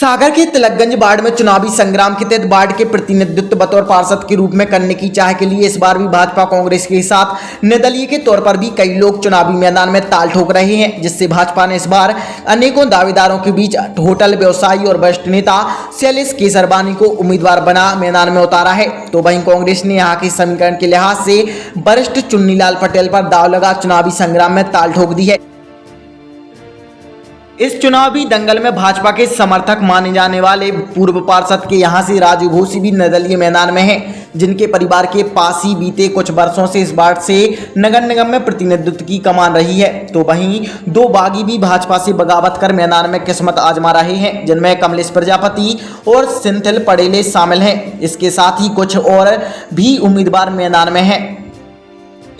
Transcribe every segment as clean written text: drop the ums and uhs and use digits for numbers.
सागर के तिलकगंज वार्ड में चुनावी संग्राम के तहत वार्ड के प्रतिनिधित्व बतौर पार्षद के रूप में करने की चाह के लिए इस बार भी भाजपा कांग्रेस के साथ निर्दलीय के तौर पर भी कई लोग चुनावी मैदान में ताल ठोक रहे हैं, जिससे भाजपा ने इस बार अनेकों दावेदारों के बीच होटल व्यवसायी और वरिष्ठ नेता शैलेश केसरवानी को उम्मीदवार बना मैदान में उतारा है। तो वहीं कांग्रेस ने यहाँ के समीकरण के लिहाज से वरिष्ठ चुन्नीलाल पटेल पर दाव लगा चुनावी संग्राम में ताल ठोक दी है। इस चुनावी दंगल में भाजपा के समर्थक माने जाने वाले पूर्व पार्षद के यहां से राजू घोष भी निर्दलीय मैदान में हैं, जिनके परिवार के पास ही बीते कुछ वर्षों से इस वार्ड से नगर निगम में प्रतिनिधित्व की कमान रही है। तो वहीं दो बागी भी भाजपा से बगावत कर मैदान में किस्मत आजमा रहे हैं, जिनमें कमलेश प्रजापति और सिंथिल पटेले शामिल हैं। इसके साथ ही कुछ और भी उम्मीदवार मैदान में हैं।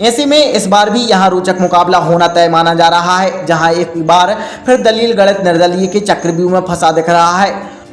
ऐसे में इस बार भी यहां रोचक मुकाबला होना तय माना जा रहा है, जहां एक बार फिर दलील गलत निर्दलीय के चक्रव्यूह में फंसा दिख रहा है।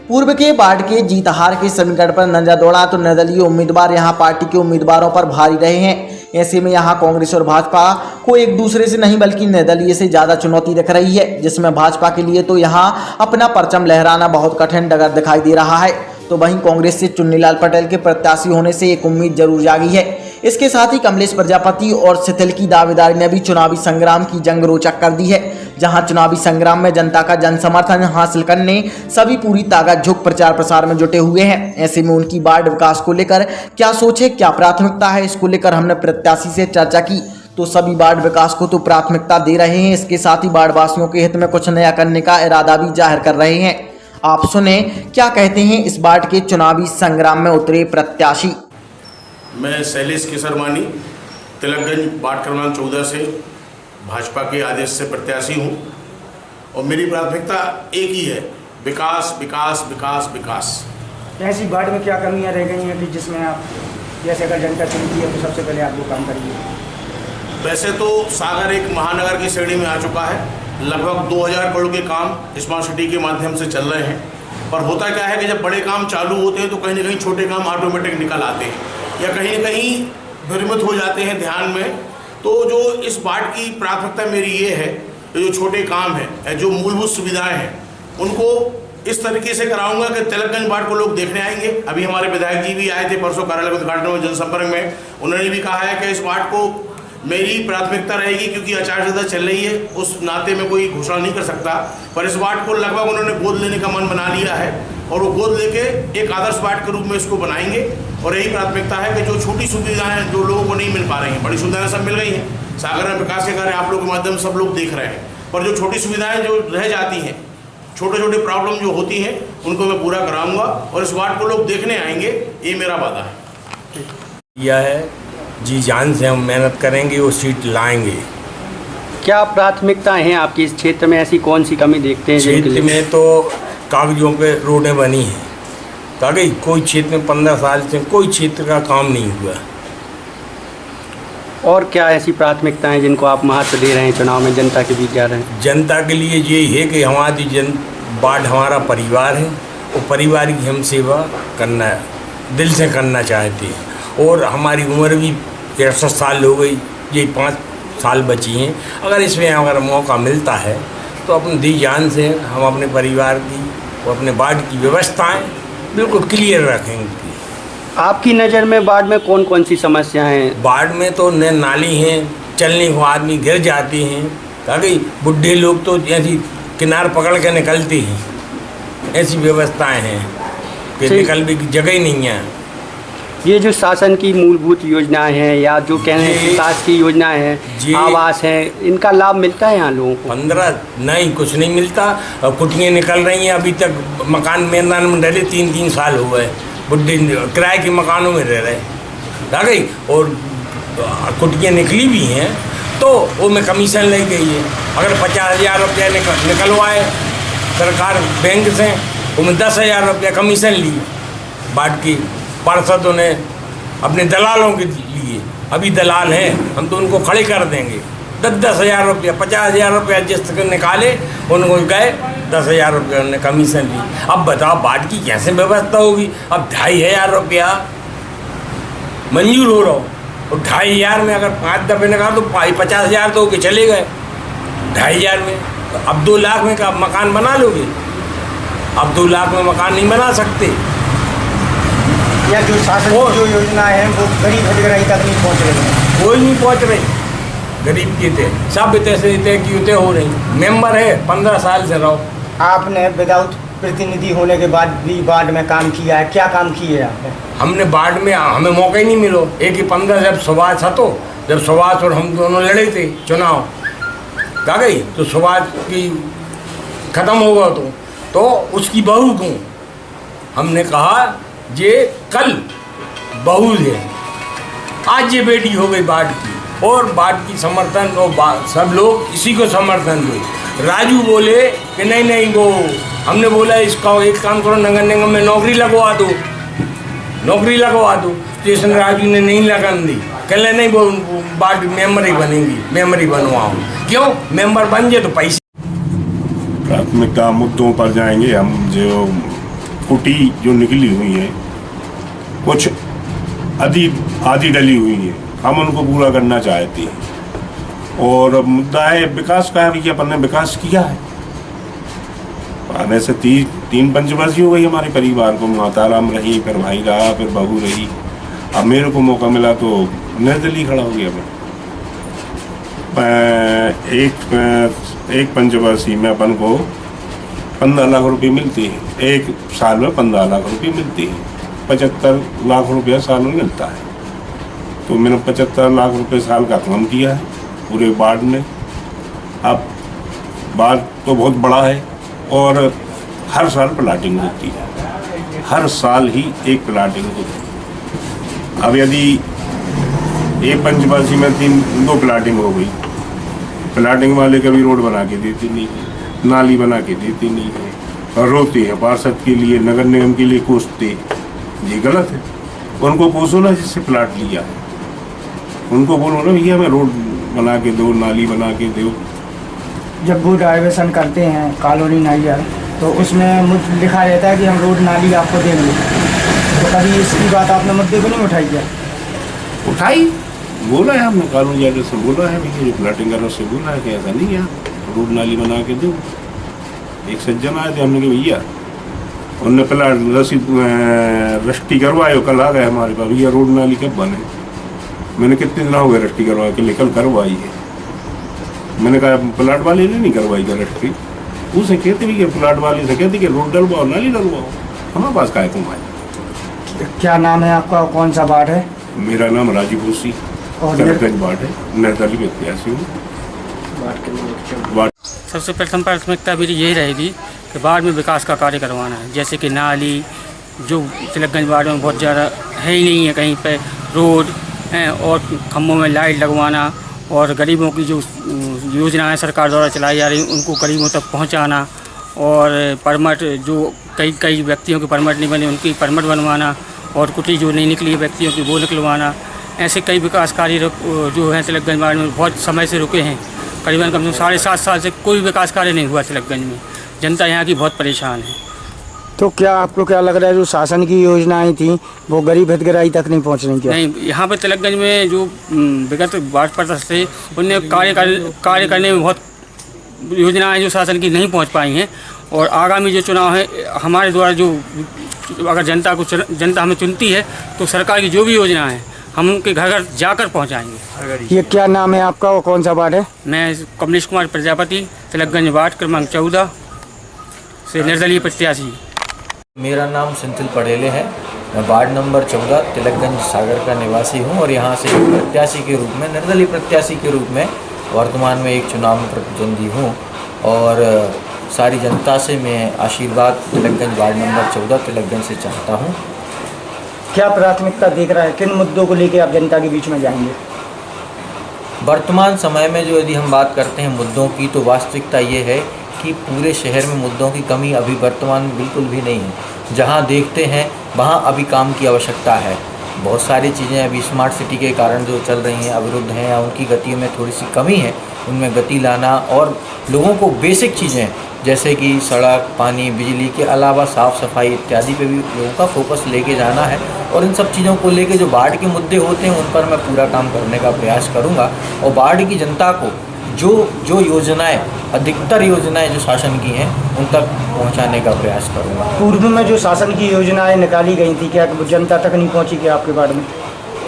पूर्व के वार्ड के जीत हार के समीकरण पर नजर दौड़ा तो निर्दलीय उम्मीदवार यहां पार्टी के उम्मीदवारों पर भारी रहे हैं। ऐसे में यहां कांग्रेस और भाजपा को एक दूसरे से नहीं बल्कि निर्दलीय से ज्यादा चुनौती दिख रही है, जिसमें भाजपा के लिए तो यहां अपना परचम लहराना बहुत कठिन डगर दिखाई दे रहा है। तो वहीं कांग्रेस से चुन्नीलाल पटेल के प्रत्याशी होने से एक उम्मीद जरूर जागी है। इसके साथ ही कमलेश प्रजापति और सिथिल की दावेदारी ने भी चुनावी संग्राम की जंग रोचक कर दी है, जहां चुनावी संग्राम में जनता का जन समर्थन हासिल करने सभी पूरी ताकत झोंक प्रचार प्रसार में जुटे हुए हैं। ऐसे में उनकी वार्ड विकास को लेकर क्या सोच है, क्या प्राथमिकता है, इसको लेकर हमने प्रत्याशी से चर्चा की। तो सभी वार्ड विकास को तो प्राथमिकता दे रहे हैं, इसके साथ ही वार्ड वासियों के हित में कुछ नया करने का इरादा भी जाहिर कर रहे हैं। आप सुने क्या कहते हैं इस वार्ड के चुनावी संग्राम में उतरे प्रत्याशी। मैं शैलेश केसरवानी तिलकगंज वार्ड क्रमांक 14 से भाजपा के आदेश से प्रत्याशी हूं और मेरी प्राथमिकता एक ही है, विकास विकास विकास विकास। ऐसी वार्ड में क्या कमियां रह गई हैं कि जिसमें आप जैसे अगर जनता चुनती है तो सबसे पहले आप वो काम करिए? वैसे तो सागर एक महानगर की श्रेणी में आ चुका है। लगभग 2000 करोड़ के काम स्मार्ट सिटी के माध्यम से चल रहे हैं, पर होता क्या है कि जब बड़े काम चालू होते हैं तो कहीं ना कहीं छोटे काम ऑटोमेटिक निकल आते हैं या कहीं ना कहीं विरमित हो जाते हैं ध्यान में। तो जो इस वार्ड की प्राथमिकता मेरी ये है कि जो छोटे काम हैं, जो मूलभूत सुविधाएं हैं, उनको इस तरीके से कराऊंगा कि तिलकगंज वार्ड को लोग देखने आएंगे। अभी हमारे विधायक जी भी आए थे परसों कार्यालय उद्घाटन में जनसंपर्क में, उन्होंने भी कहा है कि इस वार्ड को मेरी प्राथमिकता रहेगी, क्योंकि आचार संहिता चल रही है, उस नाते में कोई घोषणा नहीं कर सकता, पर इस वार्ड को लगभग उन्होंने गोद लेने का मन बना लिया है और वो गोद लेके एक आदर्श वार्ड के रूप में इसको बनाएंगे। और यही प्राथमिकता है कि जो छोटी सुविधाएं जो लोगों को नहीं मिल पा रही हैं, बड़ी सुविधाएं सब मिल गई हैं, सागर में विकास के कार्य आप लोगों के माध्यम से सब लोग देख रहे हैं, पर जो छोटी सुविधाएं जो रह जाती हैं, छोटे छोटे प्रॉब्लम जो होती हैं, उनको मैं पूरा कराऊंगा और इस वार्ड को लोग देखने आएंगे, ये मेरा वादा है। यह है जी जान से हम मेहनत करेंगे, वो सीट लाएंगे। क्या प्राथमिकताएं हैं आपकी इस क्षेत्र में? ऐसी कौन सी कमी देखते हैं? क्षेत्र में तो कागजों पे रोडें बनी हैं, ताकि कोई क्षेत्र में 15 साल से कोई क्षेत्र का काम नहीं हुआ। और क्या ऐसी प्राथमिकताएं जिनको आप महत्व दे रहे हैं, चुनाव में जनता के बीच जा रहे हैं? जनता के लिए ये है कि हमारी वार्ड हमारा परिवार है और परिवार की हम सेवा करना दिल से करना चाहते हैं। और हमारी उम्र भी 63 साल हो गई, ये 5 साल बची हैं। अगर इसमें अगर मौका मिलता है तो अपनी दी जान से हम अपने परिवार की और अपने वार्ड की व्यवस्थाएं बिल्कुल क्लियर रखेंगे। आपकी नज़र में वार्ड में कौन कौन सी समस्याएं हैं? वार्ड में तो नाली हैं, चलने को आदमी गिर जाते हैं, ताकि बुढ़े लोग तो ऐसी किनार पकड़ के निकलते हैं, ऐसी व्यवस्थाएं हैं कि निकलने की जगह ही नहीं है। ये जो शासन की मूलभूत योजनाएं हैं या जो कहने विकास की योजनाएं हैं, आवास हैं, इनका लाभ मिलता है यहाँ लोगों को? 15 नहीं, कुछ नहीं मिलता। कुटियाँ निकल रही हैं, अभी तक मकान मैदान में डले 3-3 साल हो गए, बुढ़े किराए के मकानों में रह रहे, और कुटियाँ निकली भी हैं तो वो में कमीशन ले गई है। अगर 50,000 रुपया निकलवाए सरकार बैंक से, उनमें 10,000 रुपया कमीशन ली वार्ड की पार्षदों ने अपने दलालों के लिए। अभी दलाल हैं, हम तो उनको खड़े कर देंगे। 10,000 रुपया 50,000 रुपया जिस तक निकाले उनको गए 10,000 रुपया उन्होंने कमीशन ली। अब बताओ वार्ड की कैसे व्यवस्था होगी? अब 2,500 रुपया मंजूर हो रहा हो और 2,500 में अगर 5 दफ़े निकाल तो 50,000 तो होके चले गए 2,500 में। तो अब 2 लाख में का मकान बना लोगे? अब 2 लाख में मकान नहीं बना सकते। या जो शासन की जो योजना है वो गरीब हितग्राही तक नहीं पहुँच रही, कोई नहीं पहुँच रही। गरीब के थे सब तैसे तय की उतय हो रही। मेंबर है 15 साल से रहो। आपने विदाउट प्रतिनिधि होने के बाद भी वार्ड में काम किया है, क्या काम किए है आपने? हमने वार्ड में हमें मौका ही नहीं मिलो। एक ही 15 जब सुभाष था, तो जब सुभाष और हम दोनों लड़े थे चुनाव, क्या गई तो सुभाष की खत्म होगा तो उसकी बहू को हमने कहा ये कल बहू है, आज ये बेटी हो गई वार्ड की, और वार्ड की समर्थन और सब लोग इसी को समर्थन हुए। राजू बोले कि नहीं वो, हमने बोला इसका एक काम करो, नगर निगम में नौकरी लगवा दो। स्टेशन राजू ने नहीं लगन दी, कहले नहीं वो वार्ड मेंबर ही बनेंगी, मेंबर ही बनवाओ। क्यों? मेंबर बन जाए तो पैसे। प्राथमिकता मुद्दों पर जाएंगे हम। जो कुटी जो निकली हुई है, कुछ आधी डली हुई है, हम उनको पूरा करना चाहते हैं। और मुद्दा है विकास का है कि अपन ने विकास किया है। आने से 3 पंचवर्षीय हो गई हमारे परिवार को। माताराम रही, फिर भाई रहा, फिर बहू रही। अब मेरे को मौका मिला तो निर्दलीय खड़ा हो गया मैं। एक पंचवर्षीय में अपन को 15 लाख रुपए मिलते हैं। एक साल में 15 लाख रुपए मिलते हैं। 75 लाख रुपया साल में मिलता है। तो मैंने 75 लाख रुपए साल का काम किया है पूरे वार्ड में। अब वार्ड तो बहुत बड़ा है और हर साल प्लाटिंग होती है, हर साल ही एक प्लाटिंग होती है। अब यदि एक पंचवर्षीय में 2 प्लाटिंग हो गई, प्लाटिंग वाले कभी रोड बना के देते नहीं है, नाली बना के देते नहीं है, और रोते हैं पार्षद के लिए, नगर निगम के लिए कोसते। ये गलत है। उनको कोसो ना जिससे प्लाट लिया है, उनको बोलो ना भैया हमें रोड बना के दो, नाली बना के दो। जब वो डाइवर्सन करते हैं कॉलोनी नाइजर, तो उसमें लिखा रहता है कि हम रोड नाली आपको देंगे। तो कभी इसकी बात आपने मुद्दे को नहीं उठाई क्या? उठाई, बोला है हमने, कानून जाकर से बोला है भैया, जो प्लाटिंग कर से बोला है कि ऐसा नहीं है, रोड नाली बना के दो। एक सज्जन आए थे, हमने कहा भैया, उनने प्लाट रस्टी करवाए, कल आ गए हमारे पास, भैया रोड नाली कब बने? मैंने कितने दिन हो गए रस्टी करवा के, कल करवाई है। मैंने कहा प्लाट वाले ने नहीं करवाई क्या रस्टी? उसे कहते भी कि प्लाट वाले से कहते कि रोड डलवाओ, नाली डलवाओ, हमारे पास काय तुम आए। क्या नाम है आपका, कौन सा वार्ड है? मेरा नाम राजीव भूसी और तिलकगंज वार्ड है, निर्दलीय प्रत्याशी हूँ। सबसे प्रथम प्राथमिकता मेरी यही रहेगी कि वार्ड में विकास का कार्य करवाना है। जैसे कि नाली, जो तिलकगंज वार्ड में बहुत ज़्यादा है ही नहीं है, कहीं पे रोड हैं, और खम्भों में लाइट लगवाना, और गरीबों की जो योजनाएं सरकार द्वारा चलाई जा रही उनको गरीबों तक पहुंचाना, और परमिट जो कई व्यक्तियों के परमिट नहीं बने उनकी परमिट बनवाना, और कुटी जो नहीं निकली व्यक्तियों की वो निकलवाना। ऐसे कई विकास कार्य जो हैं तिलकगंज वार्ड में बहुत समय से रुके हैं। करीबन कम से कम 7.5 साल से कोई विकास कार्य नहीं हुआ तिलकगंज में। जनता यहाँ की बहुत परेशान है। तो क्या आपको क्या लग रहा है, जो शासन की योजनाएं थी वो गरीब हितग्राही तक नहीं पहुँच रही क्या? नहीं, यहाँ पर तिलकगंज में जो विगत वार्ड पार्षद थे उनने कार्य करने में बहुत योजनाएं जो शासन की नहीं पहुँच पाई हैं। और आगामी जो चुनाव है हमारे द्वारा, जो अगर जनता हमें चुनती है तो सरकार की जो भी योजना है हम उनके घर घर जाकर पहुँचाएँगे। ये क्या नाम है आपका और कौन सा वार्ड है? मैं कमलेश कुमार प्रजापति, तिलकगंज वार्ड क्रमांक 14 से निर्दलीय प्रत्याशी। मेरा नाम सेंथिल पटेले है। मैं वार्ड नंबर 14 तिलकगंज सागर का निवासी हूं और यहां से एक प्रत्याशी के रूप में, निर्दलीय प्रत्याशी के रूप में वर्तमान में एक चुनाव में प्रतिद्वंदी हूं। और सारी जनता से मैं आशीर्वाद तिलकगंज वार्ड नंबर 14 तिलकगंज से चाहता हूं। क्या प्राथमिकता देख रहा है, किन मुद्दों को लेकर आप जनता के बीच में जाएंगे? वर्तमान समय में जो यदि हम बात करते हैं मुद्दों की, तो वास्तविकता ये है कि पूरे शहर में मुद्दों की कमी अभी वर्तमान में बिल्कुल भी नहीं है। जहां देखते हैं वहां अभी काम की आवश्यकता है। बहुत सारी चीज़ें अभी स्मार्ट सिटी के कारण जो चल रही हैं, अवरुद्ध हैं या उनकी गतियों में थोड़ी सी कमी है, उनमें गति लाना, और लोगों को बेसिक चीज़ें जैसे कि सड़क, पानी, बिजली के अलावा साफ़ सफाई इत्यादि पे भी लोगों का फोकस लेके जाना है। और इन सब चीज़ों को लेके जो वार्ड के मुद्दे होते हैं उन पर मैं पूरा काम करने का प्रयास करूँगा और वार्ड की जनता को जो योजनाएं, अधिकतर योजनाएं जो शासन की हैं उन तक पहुंचाने का प्रयास करूंगा। पूर्व में जो शासन की योजनाएं निकाली गई थी, क्या जनता तक नहीं पहुंची क्या आपके वार्ड में?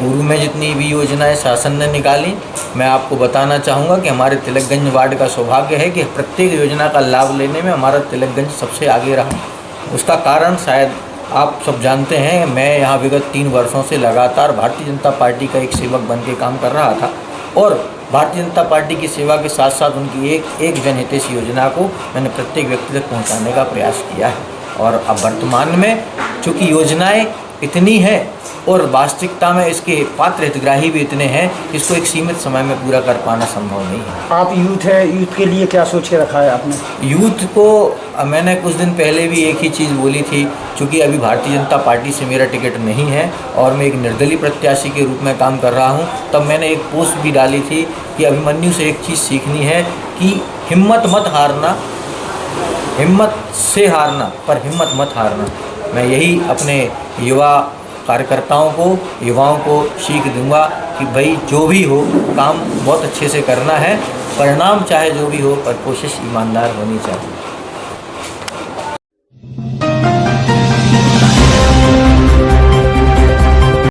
पूर्व में जितनी भी योजनाएं शासन ने निकाली, मैं आपको बताना चाहूँगा कि हमारे तिलकगंज वार्ड का सौभाग्य है कि प्रत्येक योजना का लाभ लेने में हमारा तिलकगंज सबसे आगे रहा। उसका कारण शायद आप सब जानते हैं, मैं यहाँ विगत 3 वर्षों से लगातार भारतीय जनता पार्टी का एक सेवक बन के काम कर रहा था और भारतीय जनता पार्टी की सेवा के साथ साथ उनकी एक जनहितैषी योजना को मैंने प्रत्येक व्यक्ति तक पहुँचाने का प्रयास किया है। और अब वर्तमान में चूँकि योजनाएँ इतनी हैं और वास्तविकता में इसके पात्र हितग्राही भी इतने हैं, इसको एक सीमित समय में पूरा कर पाना संभव नहीं है। आप यूथ है, यूथ के लिए क्या सोच के रखा है आपने? यूथ को मैंने कुछ दिन पहले भी एक ही चीज़ बोली थी, क्योंकि अभी भारतीय जनता पार्टी से मेरा टिकट नहीं है और मैं एक निर्दलीय प्रत्याशी के रूप में काम कर रहा हूं, तब मैंने एक पोस्ट भी डाली थी कि अभिमन्यु से एक चीज़ सीखनी है कि हिम्मत मत हारना, हिम्मत से हारना पर हिम्मत मत हारना। मैं यही अपने युवा कार्यकर्ताओं को, युवाओं को सीख दूंगा कि भाई जो भी हो काम बहुत अच्छे से करना है, परिणाम चाहे जो भी हो पर कोशिश ईमानदार होनी चाहिए।